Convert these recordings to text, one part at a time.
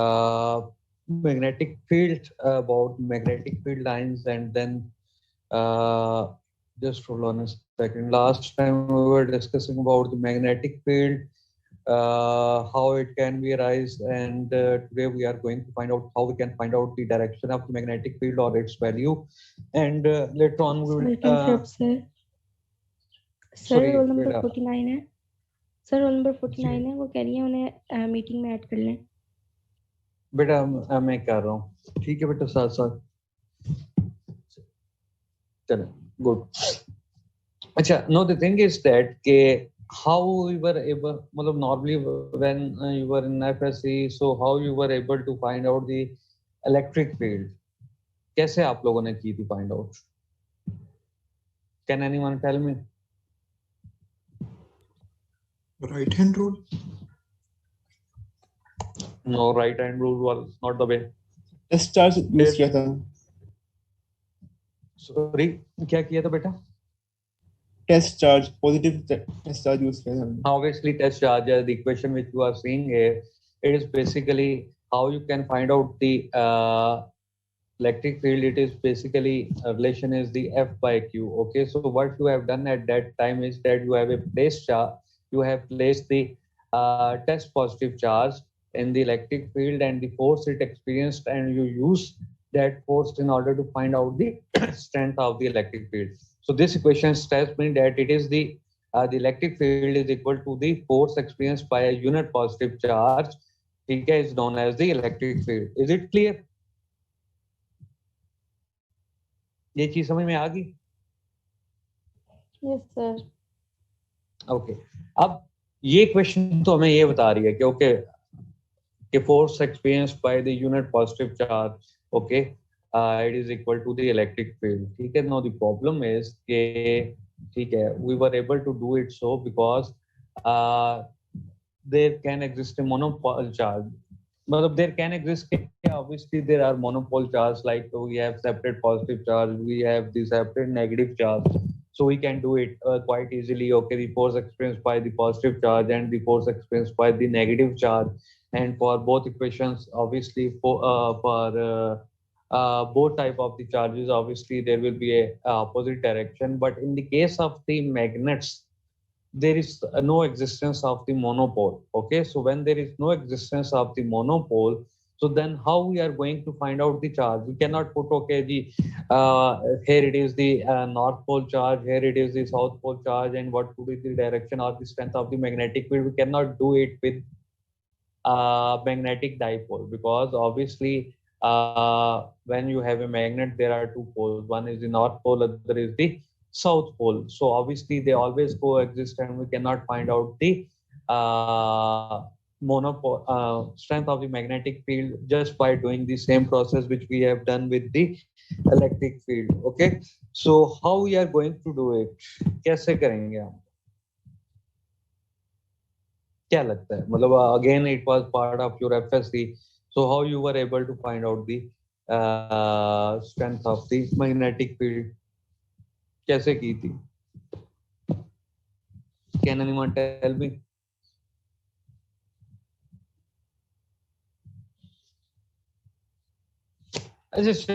uh, magnetic field, about magnetic field lines, and then uh, just hold on a second. Last time we were discussing about the magnetic field, how it can be arise, and today we are going to find out how we can find out the direction of the magnetic field or its value, and later on we will. Sorry to interrupt, sir. Sir Sorry, roll number बेटा. 49 है. Sir roll number 49 है, वो कह रही है उन्हें meeting में add कर लें. बेटा मैं कर रहा हूँ, ठीक है बेटा, साथ साथ चलो, गुड. अच्छा, know the thing is that के how you were able, मतलब normally when you were in FSC, so how you were able to find out the electric field, कैसे आप लोगों ने की थी find out? Can anyone tell me? Right hand rule. No, right hand rule was not the way. Test charge use किया था. Sorry, क्या किया था बेटा? Test charge, positive test charge use किया था. Obviously, test charge, the equation which you are seeing here, it is basically how you can find out the electric field. It is basically relation is the F by Q. Okay, so what you have done at that time is that you have a placed charge, you have placed the test positive charge in the electric field and the force it experienced, and you use that force in order to find out the strength of the electric field. So this equation tells me that it is the electric field is equal to the force experienced by a unit positive charge. ठीक है, is known as the electric field. Is it clear? ये चीज समझ में आ गई? Yes sir. Okay, अब ये question तो हमें ये बता रही है कि ओके कि force experienced by the unit positive charge, okay, it is equal to the electric field. ठीक है, नाउ द प्रॉब्लम इज के, ठीक है, we were able to do it so because there can exist a monopole charge. मतलब there can exist, obviously there are monopole charge, like we have separate positive charge, we have the separate negative charge, so we can do it quite easily. Okay, the force experienced by the positive charge and the force experienced by the negative charge, and for both equations, obviously for both type of the charges, obviously there will be a opposite direction. But in the case of the magnets, there is no existence of the monopole. Okay, so when there is no existence of the monopole, so then how we are going to find out the charge? We cannot put, okay, here it is the north pole charge, here it is the south pole charge, and what would be the direction or the strength of the magnetic field. We cannot do it with magnetic dipole, because obviously when you have a magnet, there are two poles. One is the north pole, other is the south pole. So obviously they always coexist, and we cannot find out the strength of the magnetic field just by doing the same process which we have done with the electric field. Okay, so how we are going to do it? कैसे करेंगे हम? क्या लगता है? मतलब again it was part of your FSC. So how you were able to find out the strength of the magnetic field? कैसे की थी? Can anyone tell me? Just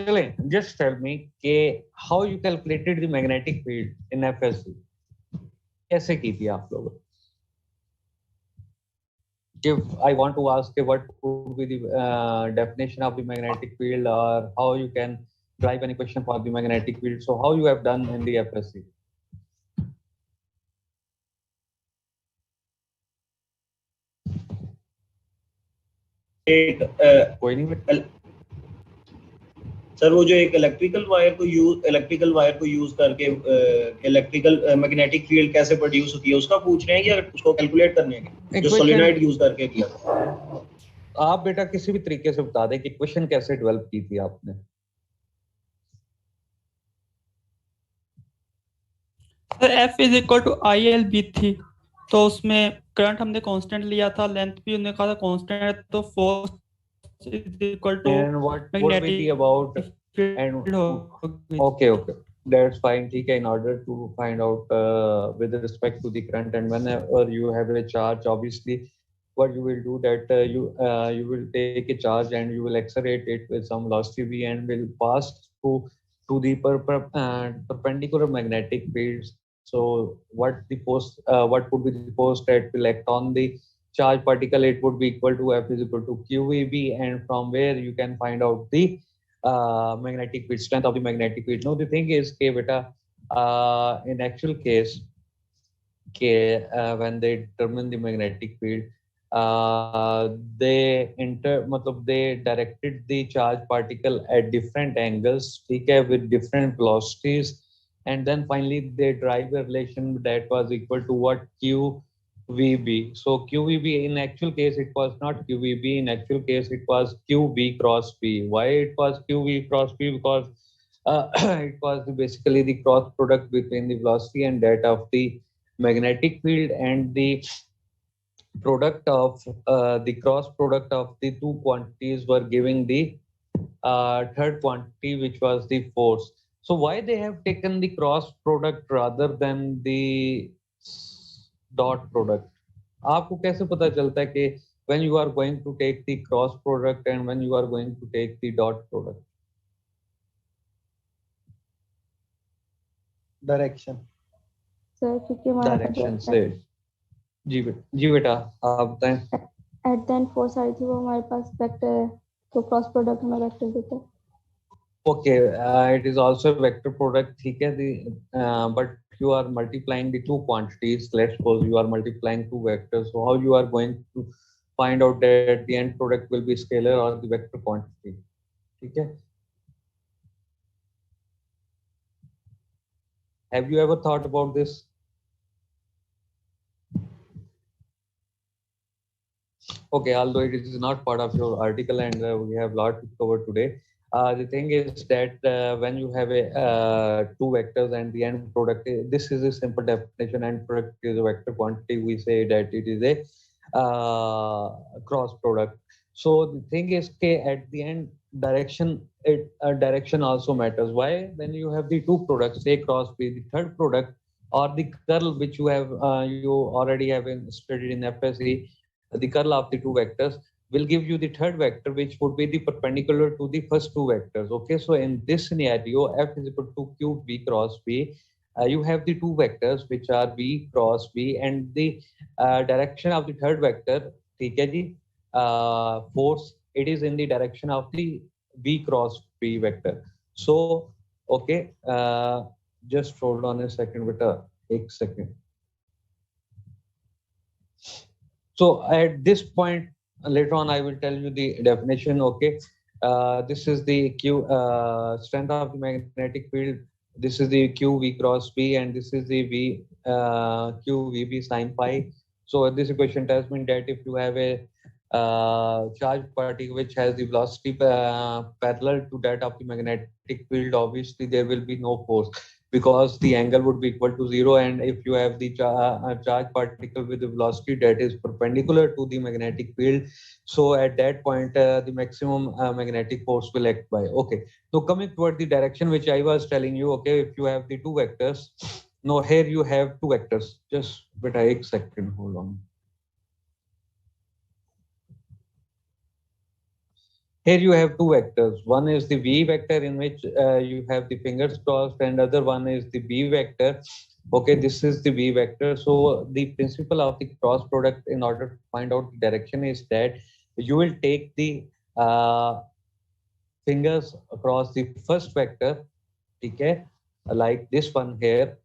tell me how you calculated the magnetic field in FSC. कैसे की थी आप लोग? If I want to ask what would be the definition of the magnetic field, or how you can drive an equation for the magnetic field, so how you have done in the FSC? कोई नहीं sir, वो जो एक electrical wire को use करके electrical magnetic field कैसे produce होती है उसका पूछ रहे हैं, या उसको कैलकुलेट करने हैं जो सोलेनॉइड यूज करके किया था? आप बेटा किसी भी तरीके से बता दें कि क्वेश्चन कैसे डेवलप की थी आपने. Sir F is equal to IL थी, तो उसमें करंट हमने कांस्टेंट लिया था, लेंथ भी उन्होंने कहा था कांस्टेंट, तो force is equal to magnetic about and okay, that's fine. ठीक है, in order to find out with respect to the current, and whenever you have a charge, obviously what you will do that you will take a charge and you will accelerate it with some velocity v and will pass through to the perpendicular magnetic field. So what would be the force that will act on the charge particle? It would be equal to F is equal to QVB, and from where you can find out the magnetic field, strength of the magnetic field. Now the thing is, beta, in actual case, when they determine the magnetic field, they directed the charge particle at different angles, okay, with different velocities, and then finally they drive a relation that was equal to what? QVB. So QVB, in actual case it was not QVB, in actual case it was QV cross B. Why it was QV cross B? Because it was basically the cross product between the velocity and that of the magnetic field, and the product of the cross product of the two quantities were giving the third quantity, which was the force. So why they have taken the cross product rather than the dot product? आपको कैसे पता चलता है कि when you are going to take the cross product and when you are going to take the dot product? Direction. Sir क्योंकि हमारा direction से। जी बेटा आप बताएं। एट द एंड फोर्स आई थी वो हमारे पास वेक्टर है, तो क्रॉस प्रोडक्ट हमें वेक्टर देता है। Okay, it is also a vector product, ठीक है, but you are multiplying the two quantities. Let's suppose you are multiplying two vectors. So how you are going to find out that the end product will be scalar or the vector quantity? ठीक है? Have you ever thought about this? Okay, although it is not part of your article and we have a lot to cover today. The thing is that when you have a two vectors and the end product, this is a simple definition. End product is a vector quantity. We say that it is a cross product. So the thing is, at the end, direction also matters. Why? When you have the two products, say cross B, the third product or the curl, which you have you already have studied in FSE, the curl of the two vectors will give you the third vector, which would be the perpendicular to the first two vectors. Okay, so in this scenario, F is equal to Q V cross B. You have the two vectors which are V cross B, and the direction of the third vector, force, it is in the direction of the V cross B vector. So, okay, just hold on a second, beta, एक second. So at this point, later on, I will tell you the definition. Okay, this is the Q strength of the magnetic field. This is the Q V cross B, and this is the V Q V B sine phi. So this equation tells me that if you have a charge particle which has the velocity parallel to that of the magnetic field, obviously there will be no force, because the angle would be equal to 0. And if you have the charge particle with the velocity that is perpendicular to the magnetic field, so at that point the maximum magnetic force will act by. Okay, so coming toward the direction which I was telling you, okay, if you have the two vectors, no, here you have two vectors. Just wait a second, hold on. Here you have two vectors. One is the V vector, in which you have the fingers crossed, and other one is the B vector. Okay, this is the V vector. So the principle of the cross product in order to find out the direction is that you will take the fingers across the first vector, okay, like this one here.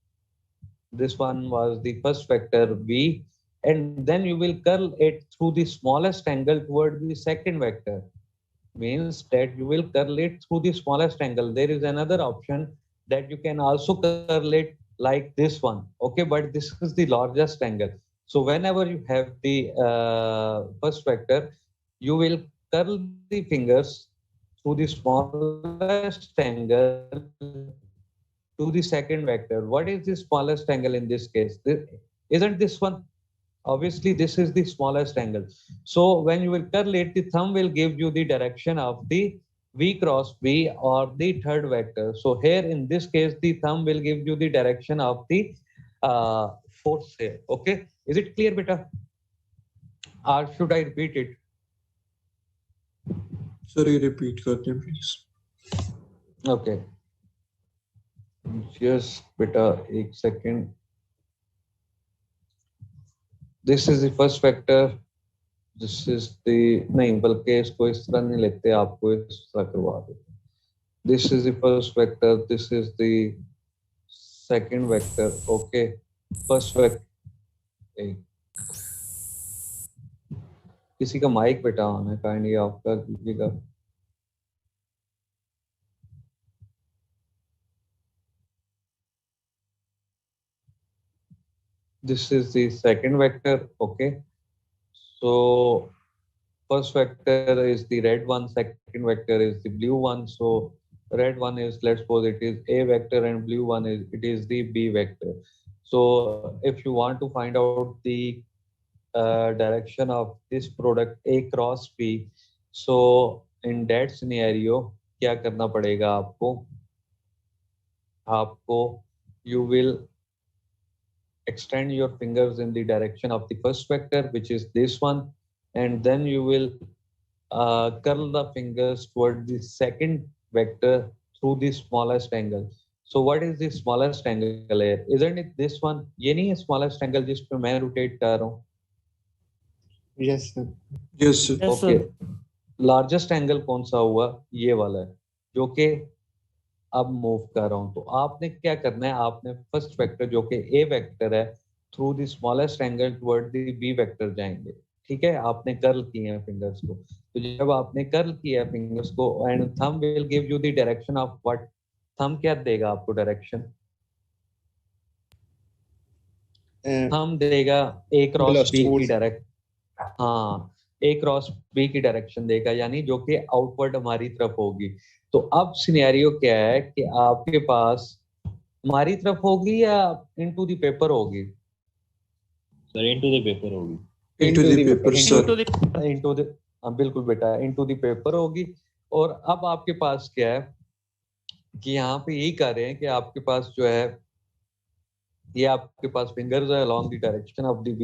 This one was the first vector V, and then you will curl it through the smallest angle toward the second vector. Means that you will curl it through the smallest angle. There is another option that you can also curl it like this one, okay, but this is the largest angle. So whenever you have the first vector, you will curl the fingers through the smallest angle to the second vector. What is the smallest angle in this case? Isn't this one? Obviously, this is the smallest angle. So when you will curl it, the thumb will give you the direction of the V cross B or the third vector. So here in this case, the thumb will give you the direction of the force here. Okay, is it clear, beta? or should I repeat it? Sorry, repeat कर दें please. Okay, just beta एक second. This is the first vector. This is the नहीं बल्कि इसको इस तरह नहीं लेते, आपको इस तरह करवा देते. This is the first vector. This is the second vector. Okay, first vector. किसी का माइक बेटा ऑन है, काइंडली आपका कीजिएगा. This is the second vector. Okay, so first vector is the red one, second vector is the blue one. So red one is, let's suppose it is A vector, and blue one is the B vector. So if you want to find out the direction of this product A cross B, so in that scenario क्या करना पड़ेगा आपको you will extend your fingers in the direction of the first vector, which is this one, and then you will curl the fingers toward the second vector through the smallest angle. So what is the smallest angle here? Isn't it this one? ये नहीं है smallest angle जिस पे मैं rotate कर रहा हूँ. Yes, sir. Yes, sir. Yes, Okay. sir. Largest angle कौन सा हुआ? ये वाला है, जो कि अब मूव कर रहा हूं. तो आपने क्या करना है, आपने फर्स्ट वेक्टर जो कि ए वेक्टर है through the smallest angle toward the B vector जाएंगे. ठीक है, आपने कर्ल किए हैं फिंगर्स को. तो जब आपने कर्ल किया है फिंगर्स को, and thumb will give you the direction of what. Thumb क्या देगा आपको डायरेक्शन? थंब देगा ए क्रॉस बी की डायरेक्शन. हाँ, ए क्रॉस बी की डायरेक्शन देगा, यानी जो कि आउटवर्ड हमारी तरफ होगी. तो अब सिनेरियो क्या है कि आपके पास हमारी तरफ होगी या इनटू द पेपर होगी? सर इनटू द पेपर होगी. Into the paper, sir. Into the, बिल्कुल बेटा, इनटू द पेपर होगी. और अब आपके पास क्या है कि यहाँ पे यही कर रहे हैं कि आपके पास जो है, ये आपके पास फिंगर्स है along the direction of the B.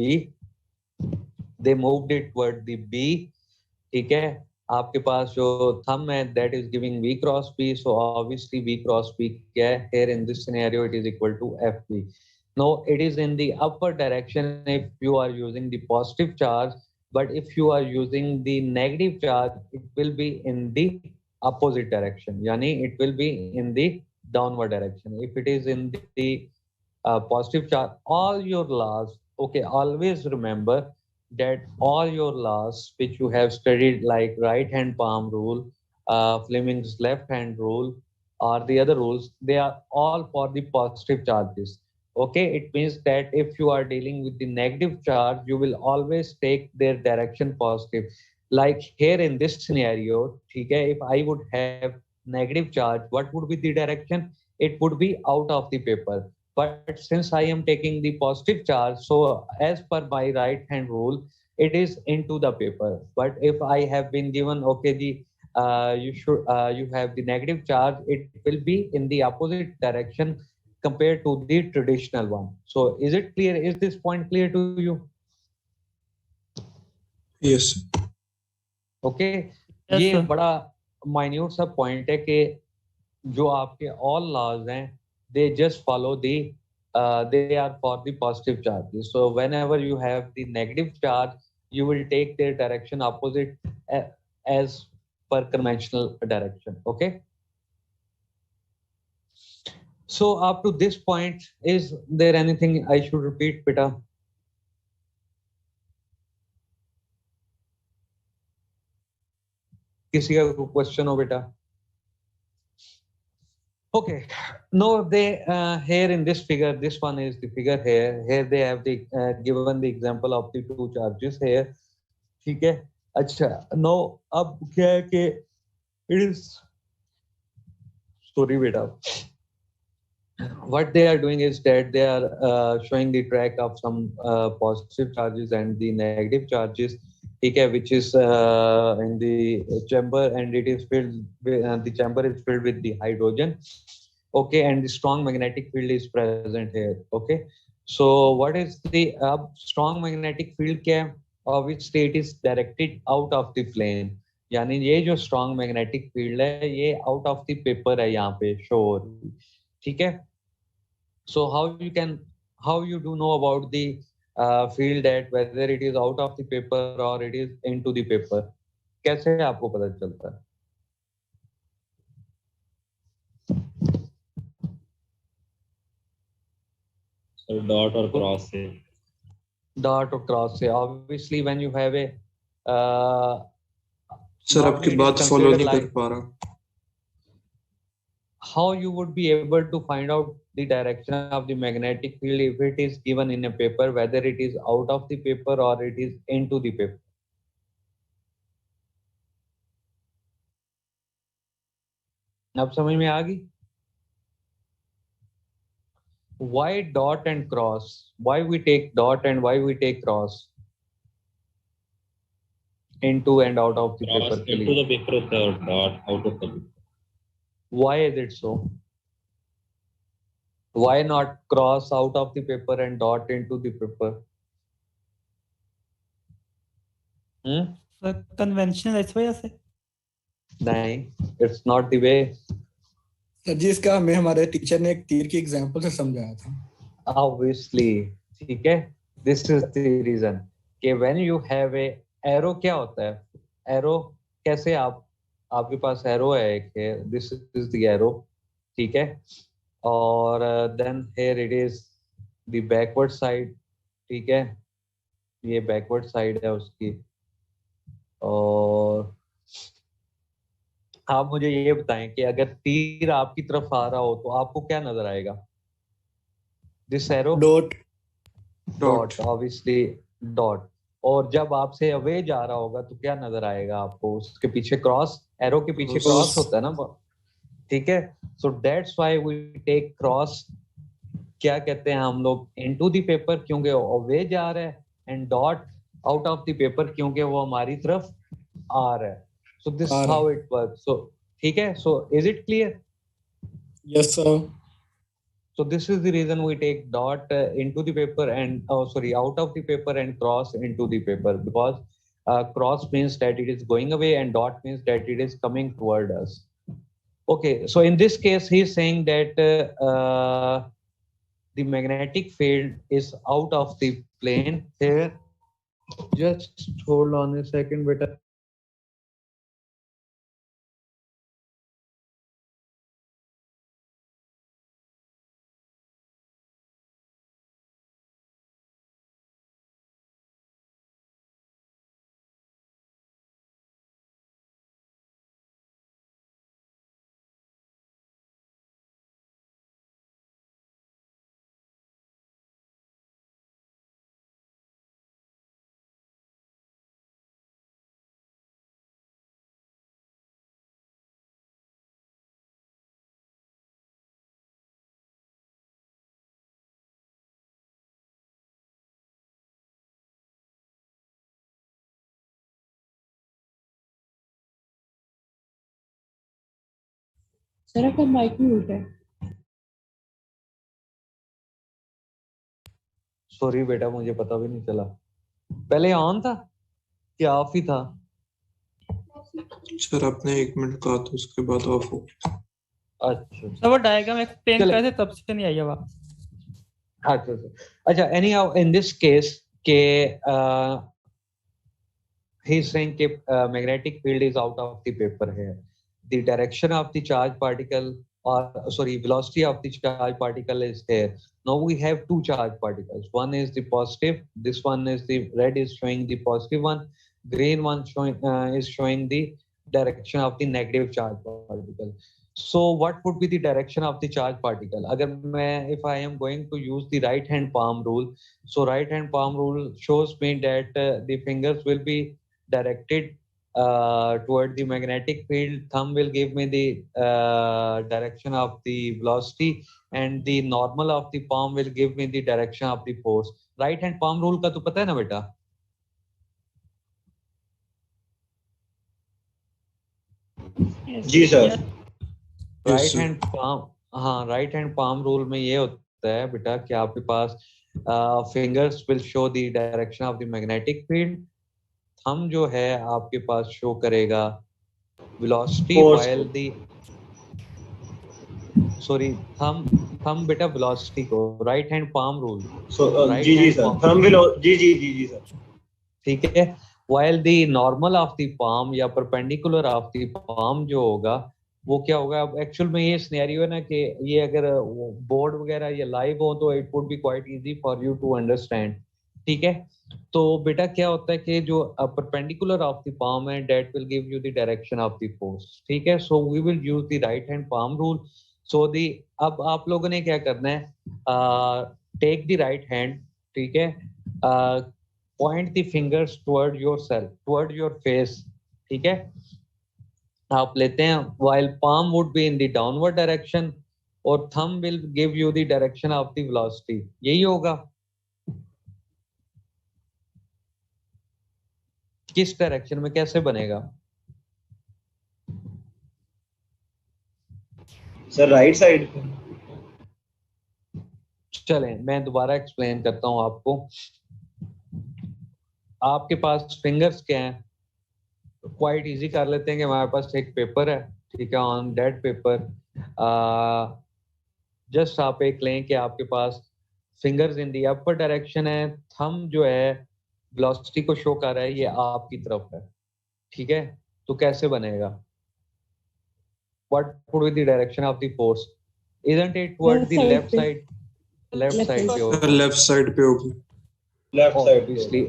They moved it toward the B. ठीक है, आपके पास जो thumb है that is giving V cross B. So obviously V cross B क्या है? Here in this scenario it is equal to FB. Now it is in the upward direction if you are using the positive charge, but if you are using the negative charge, it will be in the opposite direction. Yani it will be in the downward direction. If it is in the positive charge, all your laws, okay, always remember that all your laws which you have studied, like right hand palm rule, Fleming's left hand rule, or the other rules, they are all for the positive charges. Okay, it means that if you are dealing with the negative charge, you will always take their direction positive. Like here in this scenario, okay, if I would have negative charge, what would be the direction? It would be out of the paper. But since I am taking the positive charge, so as per my right hand rule, it is into the paper. But if I have been given, okay, you have the negative charge, it will be in the opposite direction compared to the traditional one. So is it clear? Is this point clear to you? Yes. Okay. Yes, ये sir. बड़ा minute सा point है कि जो आपके all laws हैं, they just follow the they are for the positive charges. So whenever you have the negative charge, you will take their direction opposite as per conventional direction. Okay. So up to this point, is there anything I should repeat, beta? किसी का question हो बेटा? Okay, now they here in this figure, this one is the figure here. Here they have the given the example of the two charges here. ठीक है, अच्छा. Now अब क्या है कि it is, sorry बेटा, what they are doing is that they are showing the track of some positive charges and the negative charges. Okay, which is in the chamber, and it is filled with, the chamber is filled with the hydrogen. Okay, and the strong magnetic field is present here. Okay, so what is the strong magnetic field? क्या है? obviously it is directed out of the plane. यानी ये जो strong magnetic field है ये out of the paper है यहाँ पे show हो रही, ठीक है. So how you do know about the field that whether it is out of the paper or it is into the paper, कैसे आपको पता चलता है? सर डॉट और क्रॉस से. Dot or cross से obviously when you have a sir आपकी normally it is बात फॉलो considered नहीं कर like पा रहा. how you would be able to find out the direction of the magnetic field if it is given in a paper, whether it is out of the paper or it is into the paper? अब समझ में आ गई? Why dot and cross? Why we take dot and why we take cross? Into and out of the paper के into लिए. the paper होता है और dot out of the paper. Why is it so? Why not cross out of the paper and dot into the paper? Conventional इस वजह से. नहीं, it's not the way. Sir ji इसका हमें हमारे टीचर ने एक तीर की एग्जांपल से समझाया था. Obviously, ठीक है. This is the reason कि when you have a arrow, क्या होता है? Arrow कैसे आपके पास arrow है एक है. This is the arrow, ठीक है. और then here it is the backward side, ठीक है. ये backward side है उसकी. और आप मुझे ये बताएं कि अगर तीर आपकी तरफ आ रहा हो तो आपको क्या नजर आएगा? This arrow dot. Obviously dot. और जब आपसे अवे जा रहा होगा तो क्या नजर आएगा आपको? उसके पीछे क्रॉस, एरो के पीछे क्रॉस होता है ना, ठीक है. So that's why we take cross. क्या कहते हैं हम लोग? इनटू द पेपर, क्योंकि अवे जा रहा है, and dot out of the paper क्योंकि वो हमारी तरफ आ रहा है. So this is how it works. So, ठीक है. So is it clear? Yes sir. So this is the reason we take dot into the paper and out of the paper and cross into the paper, because cross means that it is going away and dot means that it is coming toward us. Okay. So in this case, he is saying that the magnetic field is out of the plane here. Just hold on a second, beta. Sir आपका mic mute है. Sorry बेटा, मुझे पता भी नहीं चला. पहले on था क्या ऑफ ही था? सर आपने 1 मिनट कहा था उसके बाद ऑफ हो गया. अच्छा सर वो डायग्राम एक्सप्लेन कर थे तब से नहीं आई आवाज. अच्छा. anyhow in this case के he is saying कि magnetic field is out of the paper here. The direction of the charge particle, velocity of the charge particle is there. Now we have two charge particles. One is the positive. This one is the red is showing the positive one. Green one is showing the direction of the negative charge particle. So what would be the direction of the charge particle? If I am going to use the right hand palm rule, so right hand palm rule shows me that the fingers will be directed toward the magnetic field. Thumb will give me the direction of the velocity, and the normal of the palm will give me the direction of the force. Right hand palm rule का तो पता है ना बेटा? जी sir. Right hand palm, हाँ, right hand palm rule में ये होता है बेटा कि आपके पास fingers will show the direction of the magnetic field thumb जो है आपके पास शो करेगा वेलोसिटी Force व्हाइल को। दी सॉरी थंब बेटा वेलोसिटी को, right hand palm rule, So, right जी hand sir, palm, thumb will जी सर। ठीक है। while the normal of the palm या perpendicular of the palm जो होगा वो क्या होगा। अब एक्चुअल में ये सिनेरियो है ना कि ये अगर बोर्ड वगैरह ये लाइव हो तो it would be quite easy for you to understand, ठीक है। तो बेटा क्या होता है कि जो परपेंडिकुलर ऑफ द पाम है that will give you the direction of the force, ठीक है। So we will use the right hand palm rule. So the अब आप लोगों ने क्या करना है, टेक द राइट हैंड, ठीक है, point the fingers toward yourself, toward your face, ठीक है। आप लेते हैं while palm would be in the downward direction और thumb will give you the direction of the velocity, यही होगा। किस डायरेक्शन में कैसे बनेगा सर राइट साइड पे। चलें मैं दोबारा एक्सप्लेन करता हूं आपको। आपके पास फिंगर्स क्या हैं, क्वाइट इजी कर लेते हैं कि हमारे पास एक पेपर है, ठीक है। ऑन दैट पेपर जस्ट आप एक लें कि आपके पास fingers in the upper direction है, थंब जो है वेलोसिटी को शो कर रहा है ये आपकी तरफ है, ठीक है। तो कैसे बनेगा, what would be the direction of the force, isn't it toward the left side, left side पे होगा, लेफ्ट साइड पे होगी। Left side obviously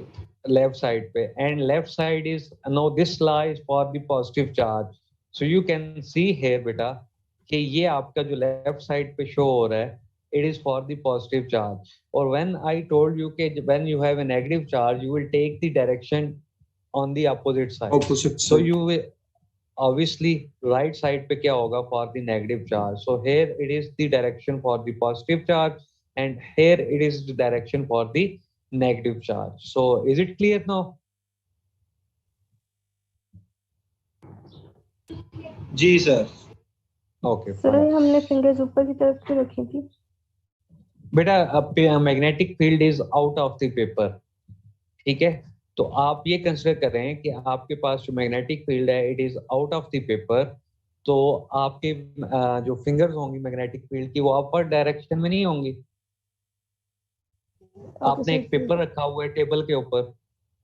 left side पे, and left side is no this law is for the positive charge, so you can see here बेटा कि ये आपका जो लेफ्ट साइड पे शो हो रहा है it is for the positive charge, और when I told you कि when you have a negative charge you will take the direction on the opposite side, Opposite so side. you will obviously right side पे क्या होगा for the negative charge, so here it is the direction for the positive charge and here it is the direction for the negative charge. So is it clear now? जी sir. Okay, sir fine. हमने fingers ऊपर की तरफ क्यों रखी थी? बेटा magnetic field is out of the paper, ठीक है। तो आप ये कंसिडर कर रहे हैं कि आपके पास जो मैग्नेटिक फील्ड है it is out of the paper, तो आपके जो फिंगर्स होंगी मैग्नेटिक फील्ड की वो अपर डायरेक्शन में नहीं होंगी। आपने एक पेपर रखा हुआ है टेबल के ऊपर,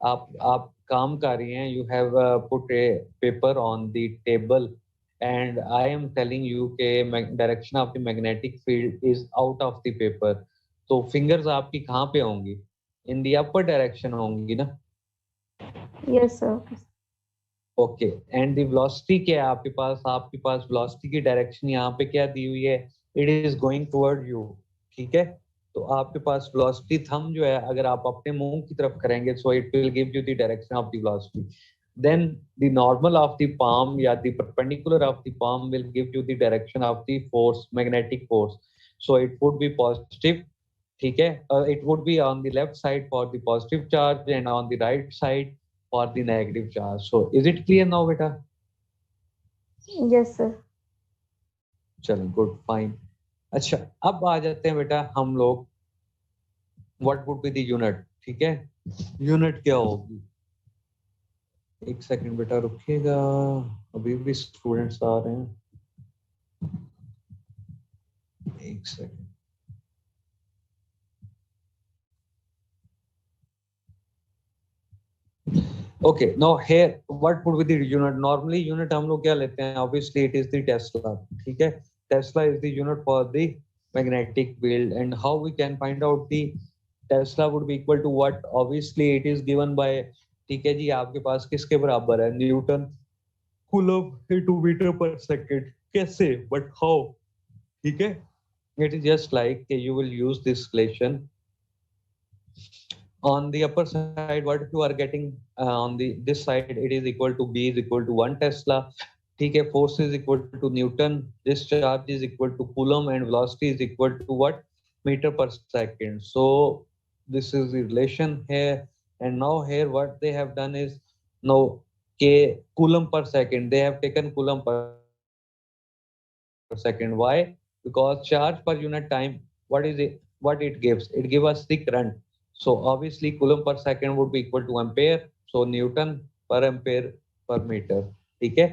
आप काम कर रही हैं, you have put a paper on the table and I am telling you के direction of the magnetic field is out of the paper, तो फिंगर्स आपकी कहाँ पे होंगी, इन द अपर डायरेक्शन होंगी ना। Yes sir. Okay, and the velocity क्या है आपके पास वेलोसिटी की डायरेक्शन यहाँ पे क्या दी हुई है, it is going toward you, ठीक है। तो आपके पास वेलोसिटी थंब जो है अगर आप अपने मुंह की तरफ करेंगे so it will give you the direction of the velocity, then the normal of the palm या the perpendicular of the palm will give you the direction of the force, magnetic force, so it would be positive, ठीक है। It would be on the left side for the positive charge and on the right side for the negative charge. So is it clear now बेटा? Yes sir. चलो good, fine. अच्छा अब आ जाते हैं बेटा हम लोग what would be the unit, ठीक है। यूनिट क्या होगी, एक सेकंड बेटा रुकिएगा, अभी भी स्टूडेंट्स आ रहे हैं, एक second. Okay, now here what would be the unit? Normally unit हम लोग क्या लेते हैं, obviously it is the Tesla, ठीक है। Tesla is the unit for the magnetic field, and how we can find out the Tesla would be equal to what? Obviously it is given by, ठीक है जी, आपके पास किसके बराबर है, Newton coulomb into metre पर second, कैसे, but how, ठीक है। It is just like you will use this relation on the upper side, what you are getting on the this side, it is equal to B is equal to 1 Tesla, ठीक है। force is equal to Newton, this charge is equal to Coulomb, and velocity is equal to what, meter per second. So this is the relation here, and now here what they have done is now k Coulomb per second, they have taken Coulomb per second. Why? Because charge per unit time, what is it, what it gives, it gives us the current. So obviously Coulomb per second would be equal to ampere. So newton per ampere per metre. ठीक है,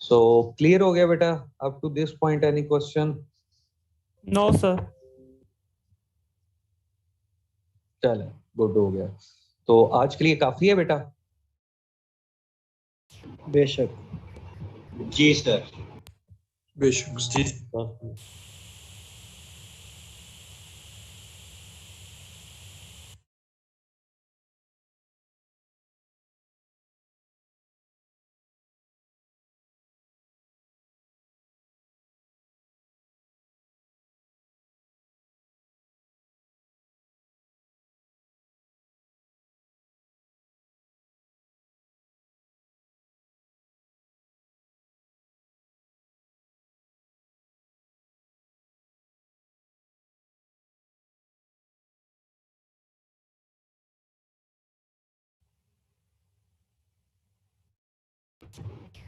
सो clear हो गया बेटा up to this point? Any question? No sir. चलो good हो गया। तो आज के लिए काफी है बेटा? बेशक। जी सर। बेशक जी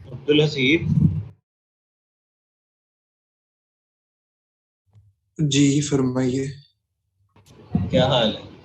अब्दुल हसीब, जी फरमाइए। क्या हाल है?